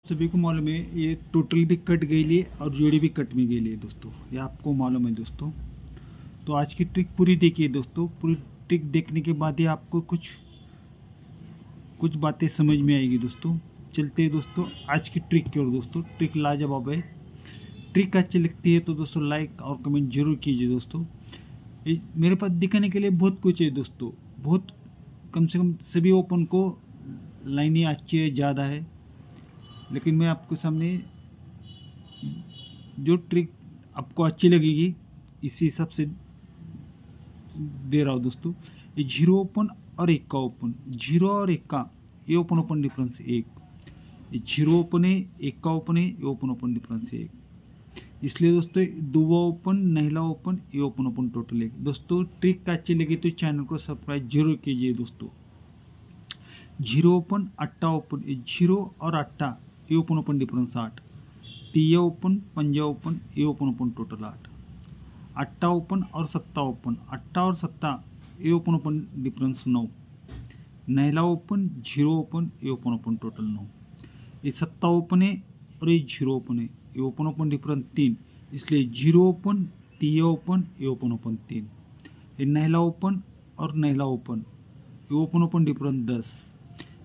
सभी को मालूम है ये टोटल भी कट गई है और जोड़ी भी कट में गई है दोस्तों, ये आपको मालूम है दोस्तों। तो आज की ट्रिक पूरी देखिए दोस्तों, पूरी ट्रिक देखने के बाद ही आपको कुछ कुछ बातें समझ में आएगी दोस्तों। चलते हैं दोस्तों आज की ट्रिक की ओर दोस्तों। ट्रिक लाजवाब है। ट्रिक अच्छी लगती है तो दोस्तों लाइक और कमेंट जरूर कीजिए दोस्तों। मेरे पास दिखाने के लिए बहुत कुछ है दोस्तों, बहुत कम से कम सभी ओपन को लाइनें अच्छी है, ज़्यादा है, लेकिन मैं आपको सामने जो ट्रिक आपको अच्छी लगेगी इसी हिसाब से दे रहा हूँ दोस्तों। ये जीरो ओपन और एक का ओपन, जीरो और एक का ये ओपन ओपन डिफरेंस एक, ये जीरो ओपन है, एक का ओपन है, ये ओपन ओपन डिफरेंस एक। इसलिए दोस्तों दुआ ओपन, नहला ओपन, ये ओपन ओपन टोटल एक। दोस्तों ट्रिक अच्छी लगी तो चैनल को सब्सक्राइब जरूर कीजिए दोस्तों। जीरो ओपन, अट्टा ओपन, ये जीरो और अट्टा ये ओपन ओपन डिफरेंस 8, तिया ओपन, पंजा ओपन, ये ओपन ओपन टोटल 8, अट्टा ओपन और सत्ता ओपन, अट्टा और सत्ता ये ओपन ओपन डिफरेंस 9, नहला ओपन, जीरो ओपन, ये ओपन ओपन टोटल 9, ये सत्ता ओपन है और ये जीरो ओपन है, ये ओपन ओपन डिफरेंस 3, इसलिए जीरो ओपन, तिया ओपन, ये ओपन ओपन 3, ये नहला ओपन और नहला ओपन, ये ओपन ओपन डिफरेंस 10,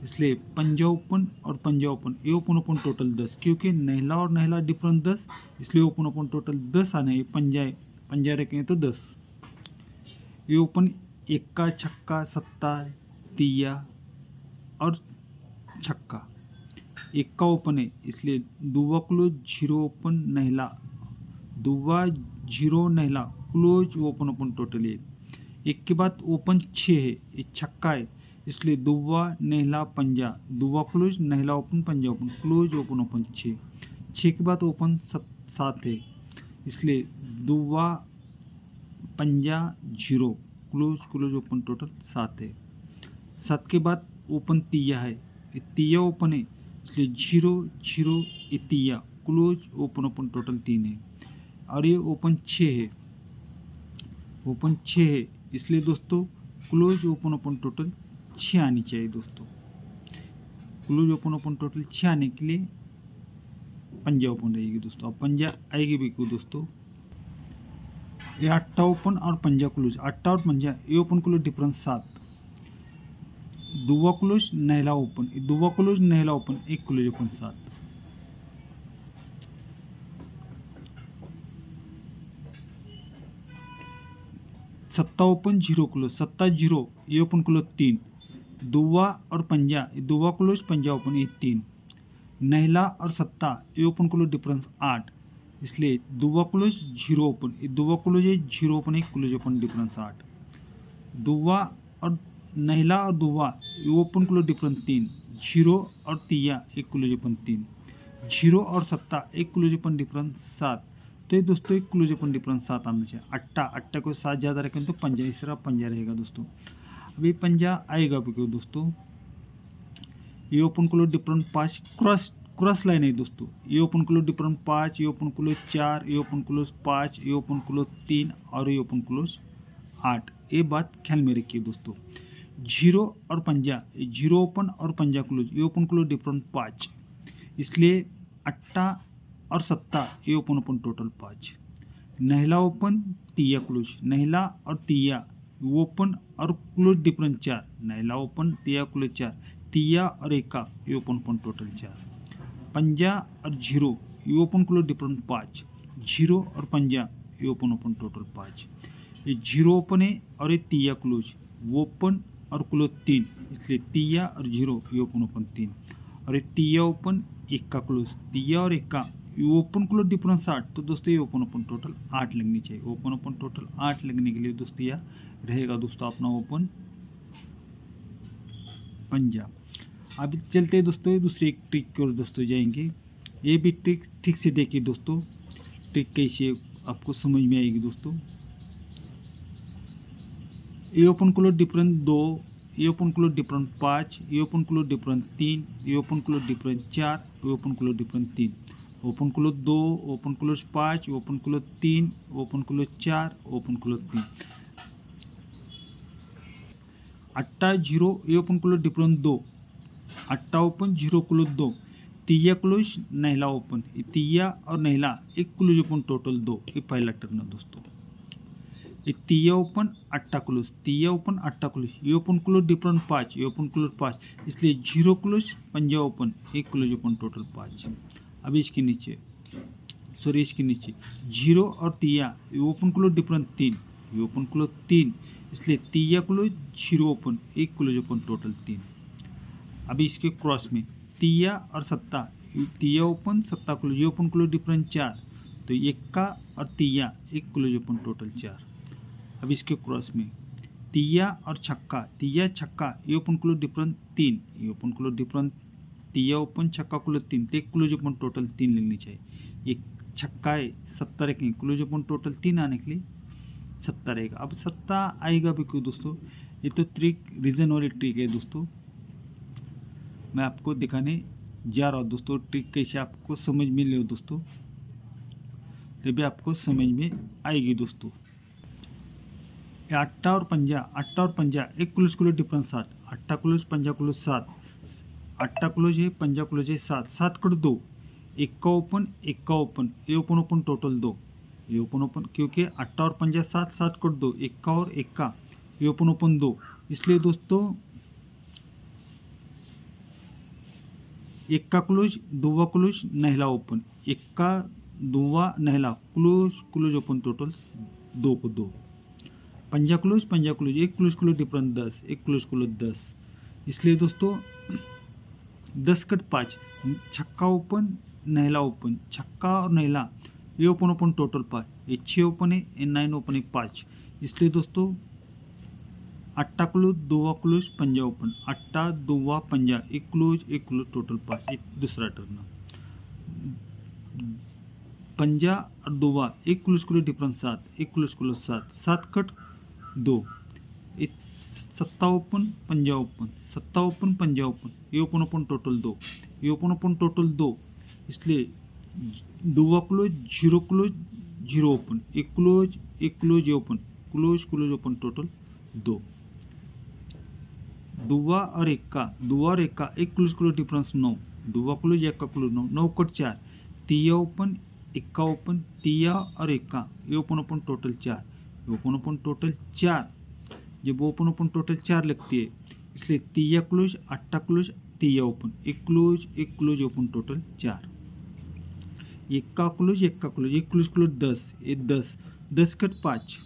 इसलिए पंजा ओपन और पंजा ओपन, ये ओपन ओपन टोटल 10, क्योंकि नहला और नहला डिफरेंस 10, इसलिए ओपन ओपन टोटल 10 आना है। पंजा रखेंगे तो 10, ये ओपन इक्का, छक्का, सत्ता, तिया और छक्का, इक्का ओपन है, इसलिए दुआ क्लोज, जीरो ओपन, नहला, दुआ जीरो नहला क्लोज, ओपन ओपन टोटल एक के बाद ओपन 6 है, ये छक्का है, इसलिए दुआ नहला पंजा, दुआ क्लोज, नहला ओपन, पंजा ओपन, क्लोज, ओपन ओपन 6, 6 के बाद ओपन 7 है, इसलिए दुआ पंजा zero close close open total 7 है। 7 के बाद ओपन तिया है, ये तिया ओपन है, इसलिए जीरो जीरो ये तिया क्लोज, ओपन ओपन टोटल 3 है, और ये ओपन 6 है, ओपन 6 है, इसलिए दोस्तों क्लोज ओपन ओपन टोटल 6 आनी चाहिए दोस्तों। क्लोज ओपन ओपन टोटल 6 आने के लिए पंजा ओपन रहेगी दोस्तों। अब पंजा आएगी भी क्यों दोस्तों, ये अट्टा ओपन और पंजा क्लोज, अट्टा और पंजा ये ओपन क्लोज डिफरेंस 7, दुआ क्लोज नहला ओपन, दुआ क्लोज नहला ओपन, एक क्लोज ओपन 7, सत्ता ओपन, जीरो क्लोज, सत्ता जीरो ये ओपन क्लोज 3, दुआ और पंजा, दुआ क्लोज पंजा ओपन ये 3, नहला और सत्ता ये ओपन क्लोज डिफरेंस 8, इसलिए दुआ क्लोज जीरो ओपन, दुआ क्लोज है, जीरो ओपन, एक क्लोज ओपन डिफरेंस 8, दुआ और नहला और दुआ ये ओपन क्लोज डिफरेंस 3, जीरो और तिया एक क्लोज ओपन 3, जीरो और सत्ता एक क्लोज ओपन डिफरेंस 7। तो ये दोस्तों एक क्लोज ओपन डिफरेंस 7 आना चाहिए। अट्टा को 7 ज़्यादा रखें तो पंजा, इस तरह पंजा रहेगा दोस्तों। अभी पंजा आएगा भी क्यों दोस्तों, ये open close difference 5 cross line है दोस्तों, ये ओपन क्लोज डिफरेंस 5, ये ओपन क्लोज 4, ये ओपन क्लोज 5, ये ओपन क्लोज 3 और ये ओपन क्लोज 8। ये बात ख्याल में रखिए दोस्तों। जीरो और पंजा, जीरो ओपन और पंजा क्लोज, ये ओपन क्लोज डिफरेंस 5, इसलिए अट्टा और सत्ता ये ओपन ओपन टोटल 5, नहला ओपन, तिया क्लोज, नहला और तिया ओपन और क्लोज डिफरेंस 4, नहला ओपन, तिया क्लोज 4, तिया और एका ये ओपन ओपन टोटल 4, पंजा और जीरो ये ओपन क्लोज डिफरेंस 5, जीरो और पंजा ये ओपन ओपन टोटल 5, ये जीरो ओपन है और ये तिया क्लोज, ओपन और क्लोज 3, इसलिए तिया और जीरो ये ओपन ओपन 3, और ये तिया ओपन, इक्का क्लोज, तिया और इक्का ये ओपन क्लोज डिफरेंस 8। तो दोस्तों ये ओपन ओपन टोटल 8 लगनी चाहिए। ओपन ओपन टोटल 8 लगने के लिए दोस्तों यह रहेगा दोस्तों अपना ओपन पंजा। अभी चलते हैं दोस्तों दूसरी एक ट्रिक की ओर दोस्तों जाएंगे। ये भी ट्रिक ठीक से देखिए दोस्तों, ट्रिक कैसे आपको समझ में आएगी दोस्तों। ये ओपन क्लोज डिफरेंस 2, ये ओपन क्लोज डिफरेंस 5, ये ओपन क्लोज डिफरेंस 3, ये ओपन क्लोज डिफरेंस 4, ये open close difference 3, open close 2, open close 5, open close 3, open close 4, open close 3, अट्टा जीरो ये ओपन क्लोज डिफरेंस 2, अट्टा ओपन, जीरो क्लोज 2, तिया close नहला open, तिया और नहला एक क्लोज ओपन टोटल 2, ये पहला टर्न है दोस्तों। ये तिया ओपन अट्टा क्लोज, तिया ओपन अट्टा क्लोज, ये ओपन क्लोज डिफरेंट 5, ये ओपन क्लोज 5, इसलिए 0 क्लोज पंजा ओपन, एक क्लोज ओपन टोटल 5। अब इसके नीचे इसके नीचे 0 और तिया, ये ओपन क्लोज डिफरेंट 3, ये ओपन क्लोज 3, इसलिए तिया क्लोज 0 ओपन, एक क्लोज ओपन टोटल 3। अभी इसके क्रॉस में तिया और सत्ता, तिया ओपन सत्ता क्लोज, ये ओपन क्लोज डिफरेंट 4, तो एक्का और तिया एक क्लोज ओपन टोटल 4। अब इसके क्रॉस में तिया और छक्का, तिया छक्का, ये ओपन क्लोज डिफरेंट 3, ये ओपन क्लोज डिफरेंट, तिया ओपन छक्का क्लोज 3, तो एक क्लोज ओपन टोटल 3 लेनी चाहिए। एक छक्का है 70 रखेंगे, क्लोज ओपन टोटल 3 आने के लिए 70 रहेगा। अब 70 आएगा भी क्यों दोस्तों, ये तो ट्रिक रीजन वाली ट्रिक है दोस्तों, मैं आपको दिखाने जा रहा हूँ दोस्तों। ट्रिक कैसे आपको समझ में ले दोस्तों, तभी आपको समझ में आएगी दोस्तों। अट्टा और पंजा एक क्लोज डिफरेंस 7, अट्टा क्लोज पंजा क्लोज 7, अट्टा क्लोज है पंजा क्लोज है 7, 7 कट 2, एक्का ओपन ये ओपन ओपन टोटल 2, ये ओपन क्योंकि अट्टा और पंजा 7, 7 कट 2, एक्का और एक्का, ये ओपन 2, इसलिए दोस्तों एक्का क्लोज दुवा क्लोज नहला ओपन, एक्का दुवा नहला क्लोज ओपन टोटल 2 को 2, पंजा क्लोज एक क्लोज डिफरेंट 10, एक क्लोज 10, इसलिए दोस्तों 10 कट 5, छक्का ओपन नहला ओपन, छक्का और नहला ये ओपन टोटल 5, ये 6 ओपन है, ये 9 ओपन है 5, इसलिए दोस्तों अट्टा क्लोज दुवा क्लोज पंजा ओपन, अट्टा दुवा पंजा एक क्लोज टोटल 5, एक दूसरा टर्न। पंजा और दुवा एक क्लोज डिफरेंस 7, एक क्लोज 7, 7 कट 2, सत्ता ओपन पंजा ओपन, सत्ता ओपन पंजा ओपन, ये ओपन टोटल 2, ये ओपन टोटल 2, इसलिए दुवा क्लोज 0 ओपन, एक close open, close open total 2। दुवा और एक्का एक क्लोज डिफरेंस 9, दुवा क्लोज एक्का क्लोज 9, 9 कट 4, तिया ओपन एक्का ओपन, तिया और एक्का ये ओपन टोटल 4, ओपन टोटल 4, जब ओपन टोटल 4 लगती है, इसलिए तिया क्लोज अट्टा क्लोज तिया ओपन, एक close open total 4, Ekka close एक क्लोज 10, ये 10 कट 5,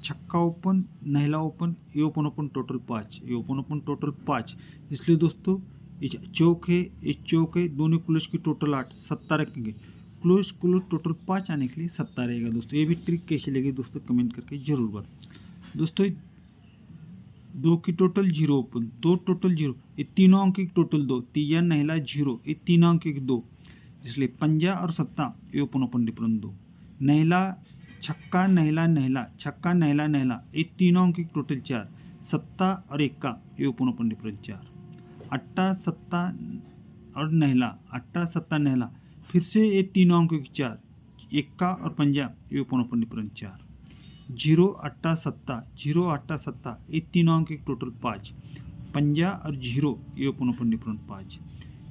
छक्का ओपन नहला ओपन, ये ओपन टोटल 5, ये ओपन टोटल 5, इसलिए दोस्तों ये चौक है, दोनों क्लोज की टोटल 8, 70 रखेंगे, क्लोज टोटल 5 आने के लिए 70 रहेगा दोस्तों। ये भी ट्रिक कैसे लगी दोस्तों कमेंट करके जरूर बता दोस्तों। 2 की टोटल 0 ओपन, 2 टोटल 0, ये तीनों अंक की टोटल 2, तिया नहला 0, ये तीनों अंक की 2, इसलिए पंजा और सत्ता ये ओपन डिफरेंट 2, नहला छक्का नहला छक्का नहला ये तीनों अंक की टोटल 4, सत्ता और एक्का ये ओपन डिफरेंट 4, अट्टा सत्ता और नहला, अट्टा सत्ता नहला फिर से ये तीनों अंक की 4, एक्का और पंजा ये ओपन डिफरेंट 4, 0 अट्टा सत्ता ये तीनों अंक की टोटल 5, पंजा और 0 ये ओपन डिफरेंट 5,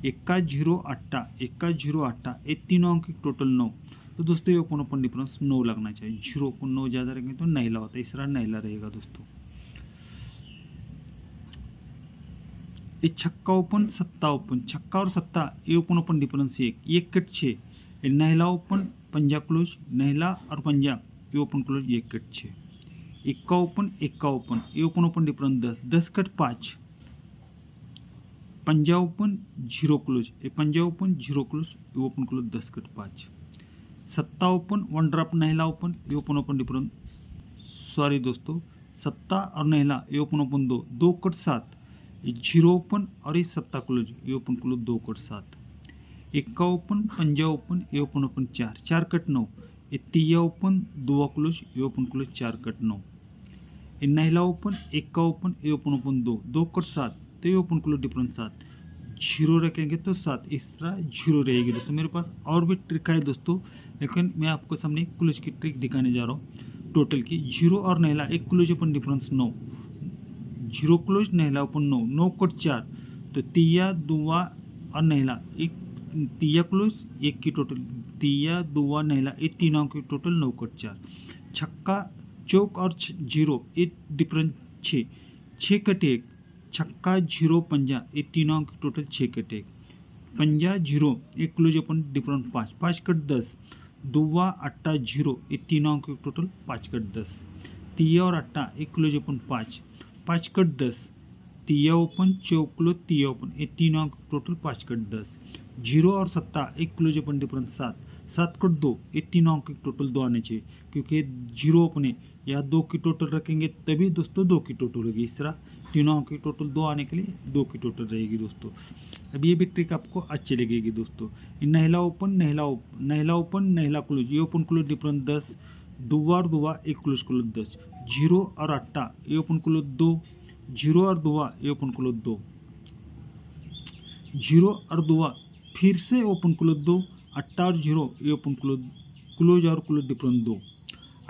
एक्का 0 अट्टा ये तीनों अंक की टोटल 9, तो दोस्तों ये ओपन डिफरेंस 9 लगना चाहिए, 0 को 9 ज़्यादा रखेंगे तो नहला होता है, इस तरह नहला रहेगा दोस्तों। ये छक्का ओपन सत्ता ओपन, छक्का और सत्ता ये ओपन डिफरेंस 1 कट 6, ये नहला ओपन पंजा क्लोज, नहला और पंजा ये open close 1 cut 6, Ekka open ये ओपन डिफरेंस 10 कट 5, पंजा ओपन 0 क्लोज, ये पंजा ओपन 0 क्लोज ये ओपन क्लोज 10 कट 5, सत्ता ओपन 1 ड्रॉप नहला ओपन ये ओपन डिफरेंस, सॉरी दोस्तों सत्ता और नहला ये ओपन 2 कट 7, ये 0 ओपन और ये सत्ता क्लोज ये open close 2 cut 7, Ekka open पंजा ओपन ये ओपन 4 कट 9, ये तिया ओपन दुआ क्लोज ये ओपन क्लोज 4 कट 9, ये नहला ओपन एक्का ओपन ये ओपन 2 कट 7, तो ये ओपन क्लोज डिफरेंस 7, 0 रखेंगे तो 7, इस तरह 0 रहेगी दोस्तों। मेरे पास और भी ट्रिक है दोस्तों, लेकिन मैं आपको सामने क्लोज की ट्रिक दिखाने जा रहा हूँ टोटल की। 0 और नहला एक क्लोज ओपन डिफरेंस 9, 0 क्लोज नहला ओपन 9 कट 4, तो तिया दुआ और नहला एक तिया क्लोज, एक की टोटल, तिया दुआ नहला, ये तीनों की टोटल 9 कट 4। छक्का चौक और जीरो, ये डिफरेंस 6, 6 कट 1, छक्का जीरो पंजा, ये तीनों की टोटल 6 कट 1, पंजा जीरो, एक क्लोज अपन डिफरेंस 5, 5 कट 10, दुआ अट्टा जीरो, ये तीनों की टोटल 5 कट 10, तिया और अट्टा एक क्लोज अपन 5, 5 कट 10, तिया ओपन चौकलो तिया ओपन, ये तीनों टोटल 5 कट 10, जीरो और सत्ता एक क्लोज अपन डिफरेंस 7, 7 कट 2, ये तीनों की टोटल 2 आने चाहिए, क्योंकि जीरो अपने या 2 की टोटल रखेंगे तभी दोस्तों 2 की टोटल होगी। इस तरह तीनों की टोटल 2 आने के लिए 2 की टोटल रहेगी दोस्तों। अब ये भी ट्रिक आपको अच्छी लगेगी दोस्तों। नहला ओपन नहला ओपन, नहला ओपन नहला क्लोज, ये ओपन क्लोज डिफरेंस 10, दुआ और दुआ एक क्लोज क्लोज 10, जीरो और अट्टा ये ओपन क्लोज 2, जीरो और दुआ ये ओपन क्लोज 2, जीरो और दुआ फिर से ओपन क्लोज 2, अट्टा और जीरो ये ओपन क्लोज और क्लोज डिफरेंस 2,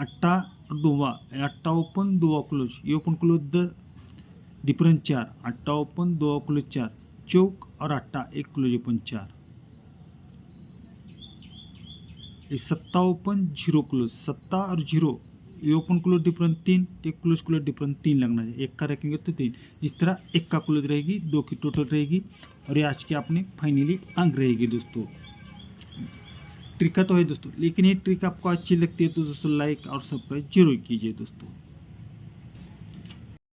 अट्टा और दुआ, अट्टा ओपन दुआ क्लोज, ये ओपन क्लोज 10 डिफरेंस 4, अट्टा ओपन दुआ क्लोज 4, चौक और अट्टा एक क्लोज ओपन 4, ये सत्ता ओपन जीरो क्लोज, सत्ता और जीरो ये ओपन क्लोज डिफरेंस 3, एक क्लोज क्लोज डिफरेंस 3 लगना है, एक का रखेंगे तो 3, इस तरह एक का क्लोज रहेगी, 2 की टोटल रहेगी, और ये आज की अपने फाइनली अंक रहेगी दोस्तों। ट्रिक तो है दोस्तों, लेकिन ये ट्रिक आपको अच्छी लगती है तो दोस्तों लाइक और सब्सक्राइब जरूर कीजिए दोस्तों।